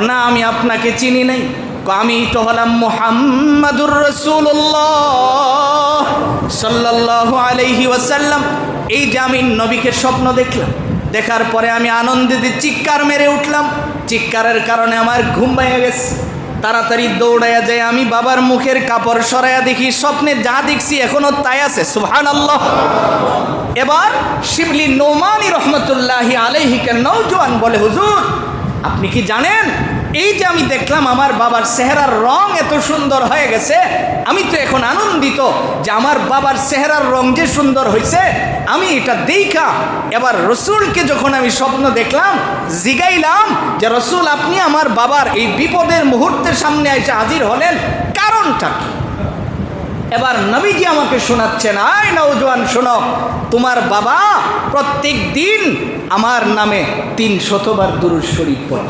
না আমি আপনাকে চিনি নাই। আমি তো হলাম মুহাম্মাদুর রাসূলুল্লাহ সাল্লাল্লাহু আলাইহি ওয়াসাল্লাম। এই যে আমি নবীকে স্বপ্ন দেখলাম, দেখার পরে আমি আনন্দে চিৎকার মেরে উঠলাম। চিৎকারের কারণে আমার ঘুম ভেঙে গেছে। তাড়াতাড়ি দৌড়াইয়া যায়, আমি বাবার মুখের কাপড় সরাইয়া দেখি স্বপ্নে যা দেখছি এখনো তাই আছে। সুবহানাল্লাহ। এবার শিবলি নোমানী রহমতুল্লাহি আলাইহিকে নওজোয়ান বলে, হুজুর আপনি কি জানেন এই যে আমি দেখলাম আমার বাবার চেহারার রং এত সুন্দর হয়ে গেছে, আমি তো এখন আনন্দিত যে আমার বাবার চেহারার রং যে সুন্দর হয়েছে আমি এটা দেখা এবার রসুলকে যখন আমি স্বপ্ন দেখলাম জিগাইলাম যে রসুল আপনি আমার বাবার এই বিপদের মুহূর্তের সামনে এসে হাজির হলেন, কারণটা কি? এবার নবীজি আমাকে শোনাচ্ছেন, আয় নওজোয়ান শোনো, তোমার বাবা প্রত্যেক দিন আমার নামে 300 বার দুরূদ শরীফ পড়ে।